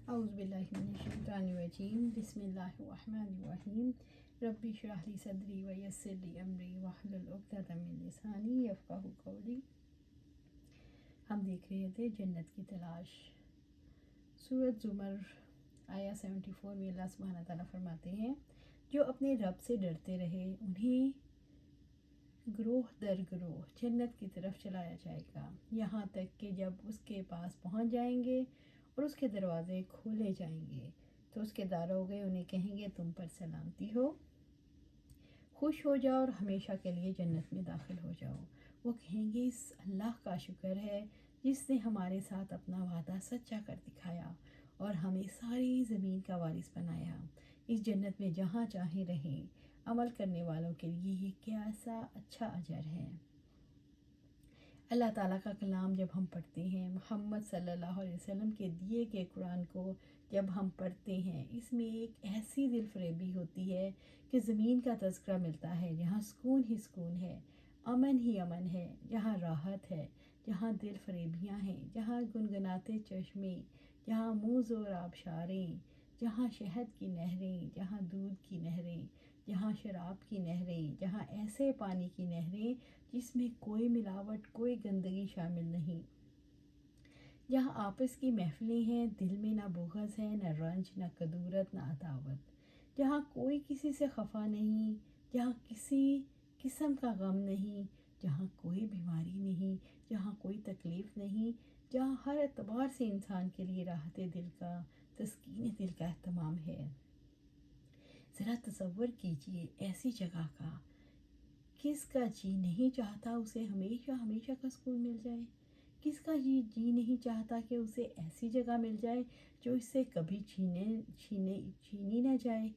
اعوذ باللہ من الشیطان الرجیم بسم اللہ الرحمن الرحیم رب اشرح لی صدری ویسر لی امری واحلل عقدۃ من لسانی یفقہوا قولی۔ ہم دیکھ رہے تھے جنت کی تلاش۔ سورۃ زمر آیا 74 میں اللہ سبحانہ تعالیٰ فرماتے ہیں، جو اپنے رب سے ڈرتے رہے انہیں گروہ در گروہ جنت کی طرف چلایا جائے گا، یہاں تک کہ جب اس کے پاس پہنچ جائیں گے اور اس کے دروازے کھولے جائیں گے تو اس کے داروغے انہیں کہیں گے تم پر سلامتی ہو، خوش ہو جاؤ اور ہمیشہ کے لیے جنت میں داخل ہو جاؤ۔ وہ کہیں گے اس اللہ کا شکر ہے جس نے ہمارے ساتھ اپنا وعدہ سچا کر دکھایا اور ہمیں ساری زمین کا وارث بنایا۔ اس جنت میں جہاں چاہیں رہیں، عمل کرنے والوں کے لیے یہ کیسا اچھا اجر ہے۔ اللہ تعالیٰ کا کلام جب ہم پڑھتے ہیں، محمد صلی اللہ علیہ وسلم کے دیے کے قرآن کو جب ہم پڑھتے ہیں، اس میں ایک ایسی دل فریبی ہوتی ہے کہ زمین کا تذکرہ ملتا ہے جہاں سکون ہی سکون ہے، امن ہی امن ہے، جہاں راحت ہے، جہاں دل فریبیاں ہیں، جہاں گنگناتے چشمے، جہاں موز اور آبشاریں، جہاں شہد کی نہریں، جہاں دودھ کی نہریں، جہاں شراب کی نہریں، جہاں ایسے پانی کی نہریں جس میں کوئی ملاوٹ، کوئی گندگی شامل نہیں، جہاں آپس کی محفلیں ہیں، دل میں نہ بغض ہے، نہ رنج، نہ کدورت، نہ عداوت، جہاں کوئی کسی سے خفا نہیں، جہاں کسی قسم کا غم نہیں، جہاں کوئی بیماری نہیں، جہاں کوئی تکلیف نہیں، جہاں ہر اعتبار سے انسان کے لیے راحت دل کا، تسکین دل کا اہتمام ہے۔ ذرا تصور کیجئے ایسی جگہ کا، کس کا جی نہیں چاہتا اسے ہمیشہ ہمیشہ کا سکون مل جائے؟ کس کا جی نہیں چاہتا کہ اسے ایسی جگہ مل جائے جو اس سے کبھی چھینی نہ جائے؟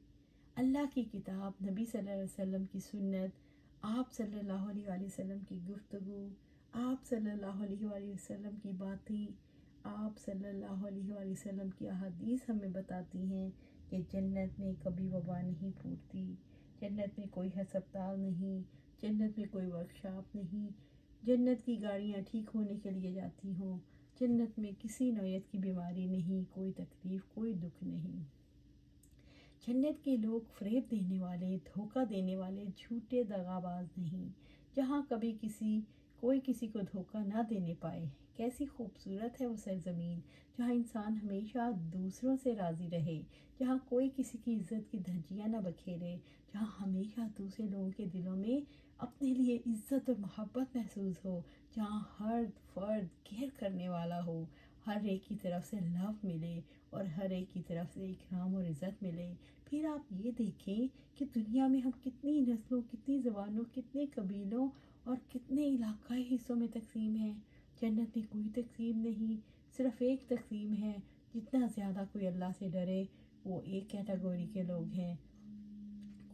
اللہ کی کتاب، نبی صلی اللہ علیہ وسلم کی سنت، آپ صلی اللہ علیہ وآلہ وسلم کی گفتگو، آپ صلی اللہ علیہ وآلہ وسلم کی باتیں، آپ صلی اللہ علیہ وآلہ وسلم کی احادیث ہمیں بتاتی ہیں کہ جنت میں کبھی وبا نہیں پھوٹتی، جنت میں کوئی ہسپتال نہیں، جنت میں کوئی ورکشاپ نہیں، جنت کی گاڑیاں ٹھیک ہونے کے لیے جاتی ہوں، جنت میں کسی نوعیت کی بیماری نہیں، کوئی تکلیف، کوئی دکھ نہیں۔ جنت کے لوگ فریب دینے والے، دھوکہ دینے والے، جھوٹے دغاباز نہیں، جہاں کبھی کوئی کسی کو دھوکہ نہ دینے پائے۔ کیسی خوبصورت ہے وہ سرزمین جہاں انسان ہمیشہ دوسروں سے راضی رہے، جہاں کوئی کسی کی عزت کی دھجیاں نہ بکھیرے، جہاں ہمیشہ دوسرے لوگوں کے دلوں میں اپنے لیے عزت اور محبت محسوس ہو، جہاں ہر فرد کیئر کرنے والا ہو، ہر ایک کی طرف سے لو ملے اور ہر ایک کی طرف سے اکرام اور عزت ملے۔ پھر آپ یہ دیکھیں کہ دنیا میں ہم کتنی نسلوں، کتنی زبانوں، کتنے قبیلوں اور کتنے علاقائی حصوں میں تقسیم ہیں۔ جنت میں کوئی تقسیم نہیں، صرف ایک تقسیم ہے، جتنا زیادہ کوئی اللہ سے ڈرے وہ ایک کیٹیگوری کے لوگ ہیں،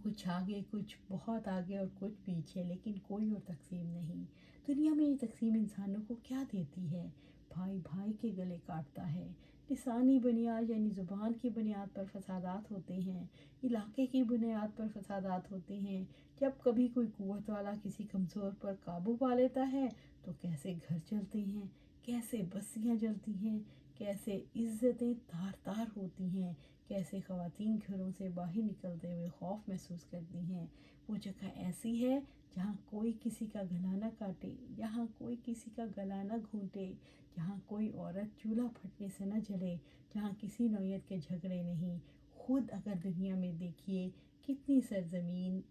کچھ آگے، کچھ بہت آگے اور کچھ پیچھے، لیکن کوئی اور تقسیم نہیں۔ دنیا میں یہ تقسیم انسانوں کو کیا دیتی ہے؟ بھائی بھائی کے گلے کاٹتا ہے، لسانی بنیاد یعنی زبان کی بنیاد پر فسادات ہوتے ہیں، علاقے کی بنیاد پر فسادات ہوتے ہیں۔ جب کبھی کوئی قوت والا کسی کمزور پر قابو پا لیتا ہے تو کیسے گھر چلتے ہیں، کیسے بستیاں جلتی ہیں، کیسے عزتیں تار تار ہوتی ہیں، کیسے خواتین گھروں سے باہر نکلتے ہوئے خوف محسوس کرتی ہیں۔ وہ جگہ ایسی ہے جہاں کوئی کسی کا گلا نہ کاٹے، جہاں کوئی کسی کا گلا نہ گھونٹے، جہاں کوئی عورت چولہا پھٹنے سے نہ جلے، جہاں کسی نوعیت کے جھگڑے نہیں۔ خود اگر دنیا میں دیکھیے کتنی سرزمینیں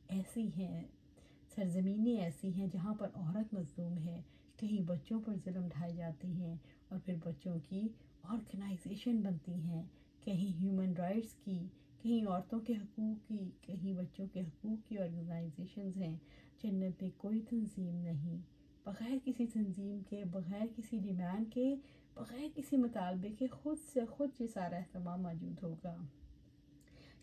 ایسی ہیں جہاں پر عورت مظلوم ہے، کہیں بچوں پر ظلم ڈھائے جاتے ہیں اور پھر بچوں کی آرگنائزیشن بنتی ہیں، کہیں ہیومن رائٹس کی، کہیں عورتوں کے حقوق کی، کہیں بچوں کے حقوق کی آرگنائزیشنز ہیں۔ جنت میں کوئی تنظیم نہیں، بغیر کسی تنظیم کے، بغیر کسی ڈیمانڈ کے، بغیر کسی مطالبے کے، خود سے خود یہ سارا اہتمام موجود ہوگا۔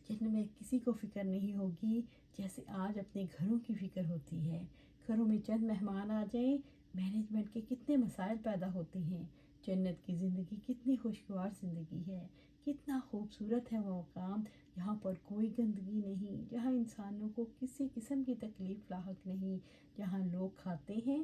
جنت میں کسی کو فکر نہیں ہوگی جیسے آج اپنے گھروں کی فکر ہوتی ہے۔ گھروں میں چند مہمان آ جائیں، مینجمنٹ کے کتنے مسائل پیدا ہوتے ہیں۔ جنت کی زندگی کتنی خوشگوار زندگی ہے، کتنا خوبصورت ہے وہ مقام جہاں پر کوئی گندگی نہیں، جہاں انسانوں کو کسی قسم کی تکلیف لاحق نہیں، جہاں لوگ کھاتے ہیں،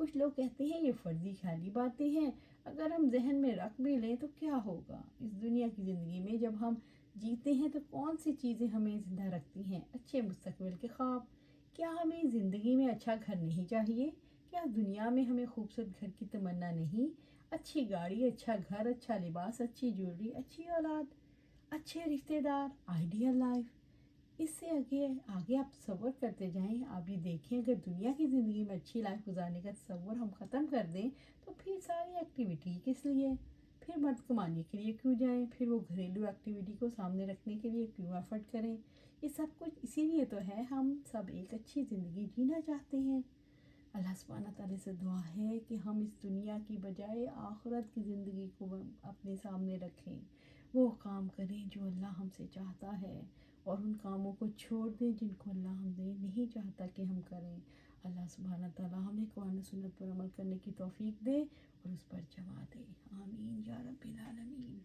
کچھ لوگ کہتے ہیں یہ فرضی خیالی باتیں ہیں، اگر ہم ذہن میں رکھ بھی لیں تو کیا ہوگا؟ اس دنیا کی زندگی میں جب ہم جیتے ہیں تو کون سی چیزیں ہمیں زندہ رکھتی ہیں؟ اچھے مستقبل کے خواب۔ کیا ہمیں زندگی میں اچھا گھر نہیں چاہیے؟ کیا دنیا میں ہمیں خوبصورت گھر کی تمنا نہیں؟ اچھی گاڑی، اچھا گھر، اچھا لباس، اچھی جویلری، اچھی اولاد، اچھے رشتے دار، آئیڈیل لائف۔ اس سے آگے آپ تصور کرتے جائیں، آپ یہ دیکھیں اگر دنیا کی زندگی میں اچھی لائف گزارنے کا تصور ہم ختم کر دیں تو پھر ساری ایکٹیویٹی کس لیے؟ پھر مرد کمانے کے لیے کیوں جائیں؟ پھر وہ گھریلو ایکٹیویٹی کو سامنے رکھنے کے لیے کیوں ایفرٹ کریں؟ یہ سب کچھ اسی لیے تو ہے، ہم سب ایک اچھی زندگی جینا چاہتے ہیں۔ اللہ سبحانہ تعالیٰ سے دعا ہے کہ ہم اس دنیا کی بجائے آخرت کی زندگی کو اپنے سامنے رکھیں، وہ کام کریں جو اللہ ہم سے چاہتا ہے، اور ان کاموں کو چھوڑ دیں جن کو اللہ ہم سے نہیں چاہتا کہ ہم کریں۔ اللہ سبحانہ تعالیٰ ہمیں قرآن و سنت پر عمل کرنے کی توفیق دے اور اس پر جما دے، آمین یا رب العالمین۔